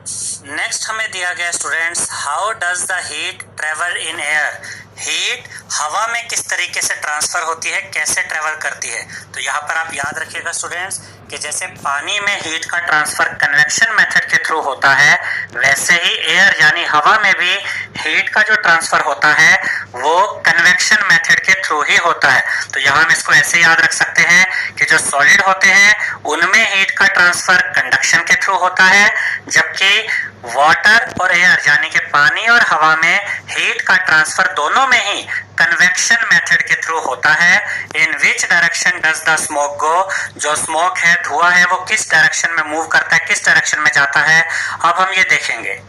Next हमें दिया गया students, how does the heat travel in air. Heat हवा में किस तरीके से ट्रांसफर होती है, कैसे ट्रेवल करती है। तो यहाँ पर आप याद रखिएगा स्टूडेंट्स कि जैसे पानी में हीट का ट्रांसफर कन्वेक्शन मेथड के थ्रू होता है, वैसे ही एयर यानी हवा में भी हीट का जो ट्रांसफर होता है वो कन्वेक्शन मेथड के थ्रू ही होता है। तो यहाँ हम इसको ऐसे याद रख सकते हैं कि जो सॉलिड होते हैं उनमें हीट का ट्रांसफर कंडक्शन के थ्रू होता है, जबकि वाटर और एयर यानी कि पानी और हवा में हीट का ट्रांसफर दोनों में ही कन्वेक्शन मेथड के थ्रू होता है। In which direction does the smoke go, जो स्मोक है, धुआं है, वो किस डायरेक्शन में मूव करता है, किस डायरेक्शन में जाता है। अब हम ये देखेंगे,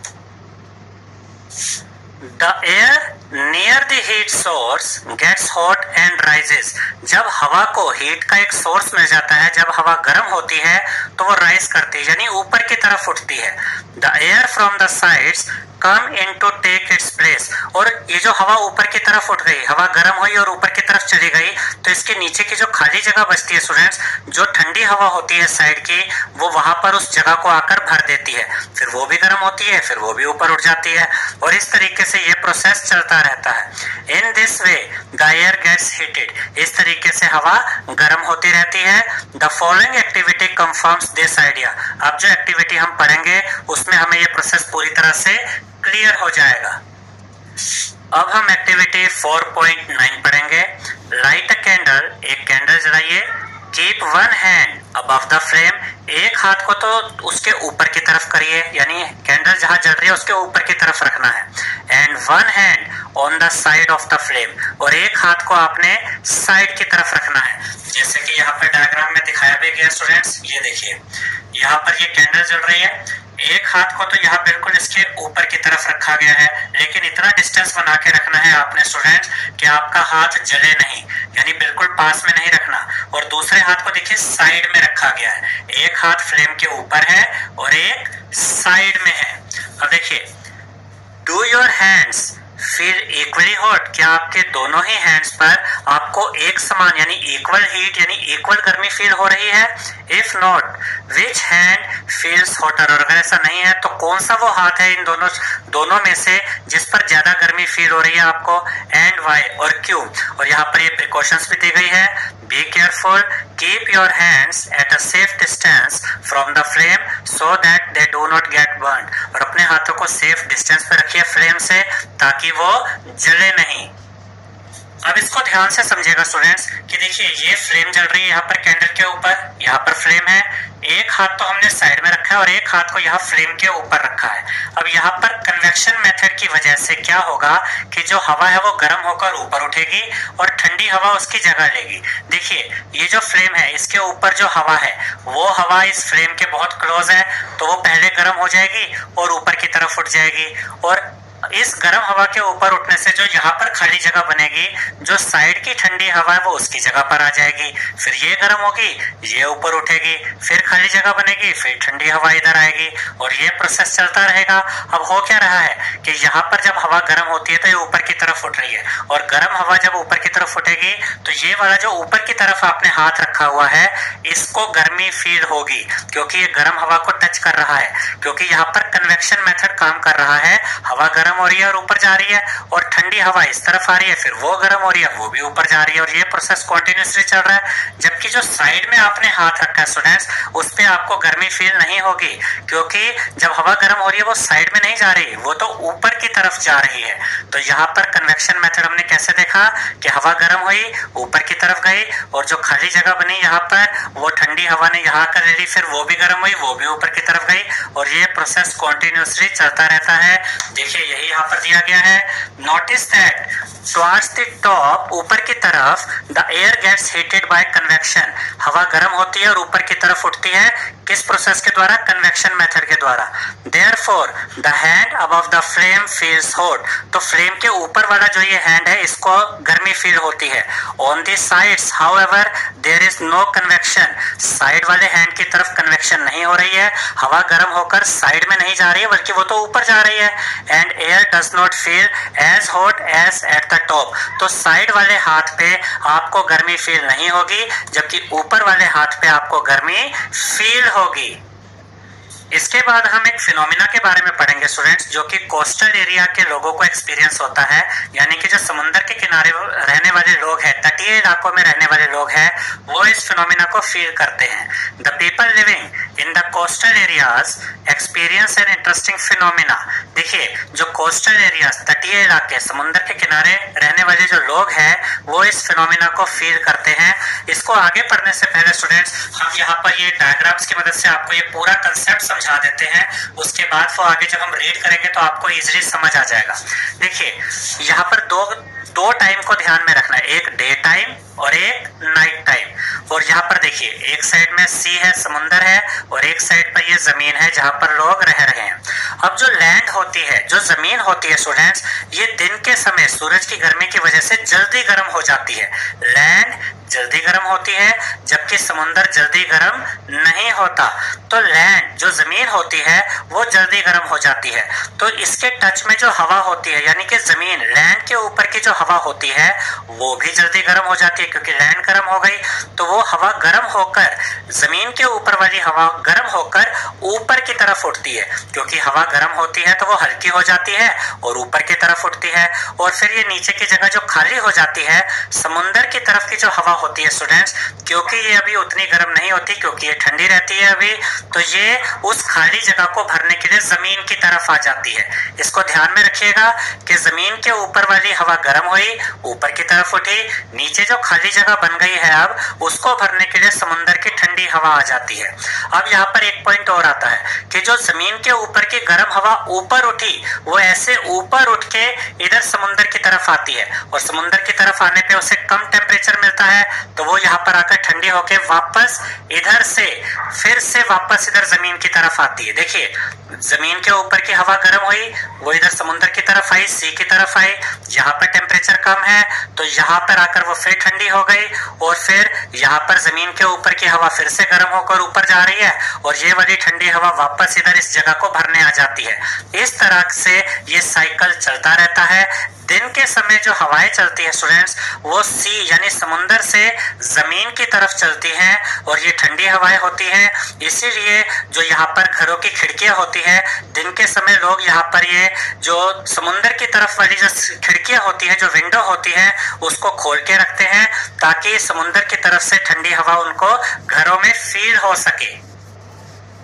the air near the heat source gets hot and rises. जब हवा को हीट का एक सोर्स मिल जाता है, जब हवा गर्म होती है तो वो राइज करती है यानी ऊपर की तरफ उठती है। The air from the sides come in to take its place. और ये जो हवा ऊपर की तरफ उठ गई, हवा गर्म हुई और ऊपर की तरफ चली गई, तो इसके नीचे की जो खाली जगह बचती है स्टूडेंट्स, जो ठंडी हवा होती है साइड की, वो वहां पर उस जगह को आकर भर देती है, फिर वो भी गर्म होती है, फिर वो भी ऊपर उठ जाती है, और इस तरीके से ये प्रोसेस चलता रहता है। In this way the air gets heated. इस तरीके से हवा गर्म होती रहती है। The following activity confirms this idea. अब जो एक्टिविटी हम पढ़ेंगे उसमें हमें ये प्रोसेस पूरी तरह से क्लियर हो जाएगा। अब हम एक्टिविटी 4.9 पढ़ेंगे। लाइट अ कैंडल, एक कैंडल जलाइए। Keep one hand above the flame, एक हाथ को तो उसके ऊपर की तरफ करिए, यानी कैंडल जहां जल रही है उसके ऊपर की तरफ रखना है। And one hand on the side of the flame, और एक हाथ को आपने साइड की तरफ रखना है, जैसे कि यहाँ पर डायग्राम में दिखाया भी गया स्टूडेंट्स। ये देखिए, यहाँ पर ये कैंडल जल रही है, एक हाथ को तो यहाँ बिल्कुल इसके ऊपर की तरफ रखा गया है, लेकिन इतना डिस्टेंस बना के रखना है आपने स्टूडेंट्स कि आपका हाथ जले नहीं, यानी बिल्कुल पास में नहीं रखना। और दूसरे हाथ को देखिए साइड में रखा गया है, एक हाथ फ्लेम के ऊपर है और एक साइड में है। अब देखिए, do your hands feel equally hot, क्या आपके दोनों ही हैंड्स पर आपको एक समान यानी इक्वल हीट यानी इक्वल गर्मी फील हो रही है। If not which hand feels hotter, और अगर ऐसा नहीं है तो कौन सा वो हाथ है इन दोनों में से जिस पर ज्यादा गर्मी फील हो रही है आपको, एंड वाई, और क्यों। और यहाँ पर ये प्रिकॉशंस भी दी गई है। Be careful, keep your hands at a safe distance from the flame so that they do not gate burn, और अपने हाथों को सेफ डिस्टेंस पे रखिए फ्लेम से ताकि वो जले नहीं। अब इसको ध्यान से समझिएगा स्टूडेंट्स कि देखिए, ये फ्लेम जल रही है यहाँ पर कैंडल के ऊपर, यहाँ पर फ्लेम है, एक हाथ तो हमने साइड में रखा है और एक हाथ को यहाँ फ्लेम के ऊपर रखा है। अब यहाँ पर कन्वेक्शन मेथड की वजह से क्या होगा कि जो हवा है वो गर्म होकर ऊपर उठेगी और ठंडी हवा उसकी जगह लेगी। देखिए, ये जो फ्लेम है इसके ऊपर जो हवा है वो हवा इस फ्लेम के बहुत क्लोज है, तो वो पहले गर्म हो जाएगी और ऊपर की तरफ उठ जाएगी, और इस गर्म हवा के ऊपर उठने से जो यहाँ पर खाली जगह बनेगी, जो साइड की ठंडी हवा है वो उसकी जगह पर आ जाएगी, फिर ये गर्म होगी, ये ऊपर उठेगी, फिर खाली जगह बनेगी, फिर ठंडी हवा इधर आएगी, और ये प्रोसेस चलता रहेगा। अब हो क्या रहा है कि यहाँ पर जब हवा गर्म होती है तो ये ऊपर की तरफ उठ रही है, और गर्म हवा जब ऊपर की तरफ उठेगी तो ये वाला जो ऊपर की तरफ आपने हाथ रखा हुआ है इसको गर्मी फील होगी, क्योंकि ये गर्म हवा को टच कर रहा है, क्योंकि यहाँ पर कन्वेक्शन मेथड काम कर रहा है। हवा गर्म हो रही है और ऊपर जा रही है, और ठंडी हवा इस तरफ आ रही है, फिर वो गर्म हो रही है, वो भी ऊपर जा रही है, और ये प्रोसेस कंटिन्यूअसली चल रहा है। जबकि जो साइड में आपने हाथ रखा है स्टूडेंट्स, उस पे आपको गर्मी फील नहीं होगी, क्योंकि जब हवा गर्म हो रही है वो साइड में नहीं जा रही, वो तो ऊपर की तरफ जा रही है। तो यहाँ पर कन्वेक्शन मेथड हमने कैसे देखा कि हवा गर्म हुई, ऊपर की तरफ गई, और जो खाली जगह बनी यहाँ पर वो ठंडी हवा ने यहाँ कर ली, फिर वो भी गर्म हुई, वो भी ऊपर की तरफ गई, और ये प्रोसेस कंटिन्यूअसली चलता रहता है। देखिए, यही यहाँ पर दिया गया है। Notice that towards the top, ऊपर की तरफ, the air gets heated by convection, हवा गर्म होती है और ऊपर की तरफ उठती है, किस प्रोसेस के द्वारा, कन्वेक्शन मेथड के द्वारा। Therefore the hand above the flame feels hot, तो फ्लेम के ऊपर वाला जो ये हैंड है इसको गर्मी फील होती है। On the sides however there is no convection, side वाले हैंड की तरफ कन्वेक्शन नहीं हो रही है, हवा गर्म होकर साइड में नहीं जा रही है बल्कि वो तो ऊपर जा रही है। And air does not feel as hot as at the top, तो साइड वाले हाथ पे आपको गर्मी फील नहीं होगी, जबकि ऊपर वाले हाथ पे आपको गर्मी फील होगी। इसके बाद हम एक फिनोमिना के बारे में पढ़ेंगे स्टूडेंट्स, जो कि कोस्टल एरिया के लोगों को एक्सपीरियंस होता है, यानी कि जो समुद्र के किनारे रहने वाले लोग हैं, तटीय इलाकों में रहने वाले लोग हैं, वो इस फिनोमिना को फील करते हैं। The people living in the coastal areas experience an interesting phenomena. देखिए, जो कोस्टल एरियाज, तटीय इलाके, समुद्र के किनारे रहने वाले जो लोग हैं, वो इस फिनोमिना को फील करते हैं। इसको आगे पढ़ने से पहले स्टूडेंट्स, हम यहाँ पर ये डायग्राम्स की मदद से आपको ये पूरा कंसेप्ट समझा देते हैं। उसके बाद वो आगे जब हम रीड करेंगे तो आपको इजीली समझ आ जाएगा। देखिए, यहाँ पर दो टाइम को ध्यान में रखना है, एक डे टाइम और एक नाइट टाइम। और यहाँ पर देखिए, एक साइड में सी है, समुंदर है, और एक साइड पर ये जमीन है जहाँ पर लोग रह रहे हैं। अब जो लैंड होती है, जो जमीन होती है स्टूडेंट्स, ये दिन के समय सूरज की गर्मी की वजह से जल्दी गर्म हो जाती है। लैंड जल्दी गर्म होती है, जबकि समुंदर जल्दी गर्म नहीं होता। तो लैंड, जो जमीन होती है, वो जल्दी गर्म हो जाती है। तो इसके टच में जो हवा होती है, यानी कि जमीन, लैंड के ऊपर की जो हवा होती है, वो भी जल्दी गर्म हो जाती है, क्योंकि लैंड गर्म हो गई तो वो हवा गर्म होकर, जमीन के ऊपर वाली हवा गर्म होकर ऊपर की तरफ उठती है। क्योंकि हवा गर्म होती है तो वो हल्की हो जाती है और ऊपर की तरफ उठती है, और फिर ये नीचे की जगह जो खाली हो जाती है, समुंदर की तरफ की जो हवा होती है स्टूडेंट्स, क्योंकि ये अभी उतनी गर्म नहीं होती, क्योंकि ये ठंडी रहती है अभी, तो ये उस खाली जगह को भरने के लिए जमीन की तरफ आ जाती है। इसको ध्यान में रखिएगा कि जमीन के ऊपर वाली हवा गर्म हुई, ऊपर की तरफ उठी, नीचे जो खाली जगह बन गई है अब, उसको भरने के लिए समुंदर की ठंडी हवा आ जाती है। अब यहाँ पर एक पॉइंट और आता है कि जो जमीन के ऊपर की गर्म हवा ऊपर उठी, वो ऐसे ऊपर उठ के इधर समुंदर की तरफ आती है, और समुंदर की तरफ आने पे उसे कम टेम्परेचर मिलता है, तो वो यहाँ पर आकर ठंडी होके वापस इधर से फिर से वापस इधर जमीन की तरफ आती है। देखिए, जमीन के ऊपर की हवा गर्म हुई, वो इधर समुंदर की तरफ आई, सी की तरफ आई, यहाँ पर टेम्परेचर कम है तो यहाँ पर आकर वो फिर ठंडी हो गई, और फिर यहाँ पर जमीन के ऊपर की हवा फिर से गर्म होकर ऊपर जा रही है, और ये वाली ठंडी हवा वापस इधर इस जगह को भरने आ जाती है। इस तरह से ये साइकिल चलता रहता है। दिन के समय जो हवाएं चलती है स्टूडेंट्स, वो सी यानी समुंदर से जमीन की तरफ चलती हैं, और ये ठंडी हवाएं होती हैं। इसीलिए जो यहाँ पर घरों की खिड़कियां होती है, दिन के समय लोग यहाँ पर ये जो समुंदर की तरफ वाली जो खिड़कियां होती है, जो विंडो होती है, उसको खोल के रखते हैं, ताकि समुंदर की तरफ से ठंडी हवा उनको घरों में फील हो सके।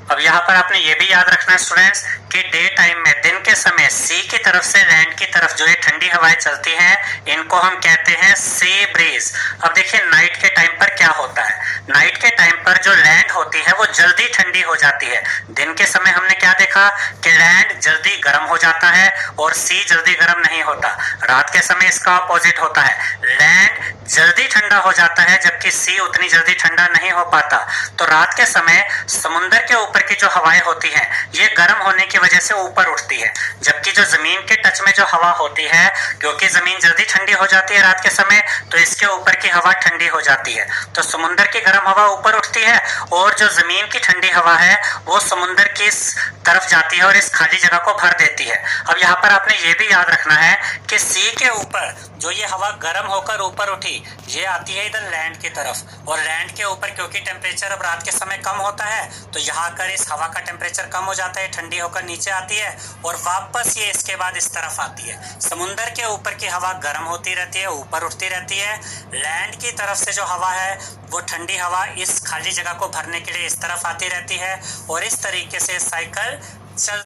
अब यहाँ पर आपने ये भी याद रखना है स्टूडेंट्स कि डे टाइम में, दिन के समय, सी की तरफ से लैंड की तरफ जो ये ठंडी हवाएं चलती हैं, इनको हम कहते हैं सी ब्रीज। अब देखिए, नाइट के टाइम पर क्या होता है। नाइट के टाइम पर जो लैंड होती है वो जल्दी ठंडी हो जाती है। दिन के समय हमने क्या देखा कि लैंड जल्दी गर्म हो जाता है और सी जल्दी गर्म नहीं होता। रात के समय इसका अपोजिट होता है, लैंड जल्दी ठंडा हो जाता है, जबकि सी उतनी जल्दी ठंडा नहीं हो पाता। तो रात के समय समुंदर के ऊपर की जो हवाएं होती हैं, ये गर्म होने की वजह से ऊपर उठती है, जबकि जो जमीन के टच में जो हवा होती है, क्योंकि जमीन जल्दी ठंडी हो जाती है रात के समय, तो इसके ऊपर की हवा ठंडी हो जाती है। तो समुंदर की गर्म हवा ऊपर उठती है, और जो जमीन की ठंडी हवा है वो समुंदर की तरफ जाती है और इस खाली जगह को भर देती है। अब यहाँ पर आपने ये भी याद रखना है कि सी के ऊपर जो ये हवा गर्म होकर ऊपर उठी, ये आती है इधर लैंड की तरफ, और लैंड के ऊपर क्योंकि टेम्परेचर अब रात के समय कम होता है, तो यहाँ कर इस हवा का टेम्परेचर कम हो जाता है, ठंडी होकर नीचे आती है, और वापस ये इसके बाद इस तरफ आती है। समुंदर के ऊपर की हवा गर्म होती रहती है, ऊपर उठती रहती है। लैंड की तरफ से जो हवा है, वो ठंडी हवा इस खाली जगह को भरने के लिए इस तरफ आती रहती है, और इस तरीके से साइकिल चल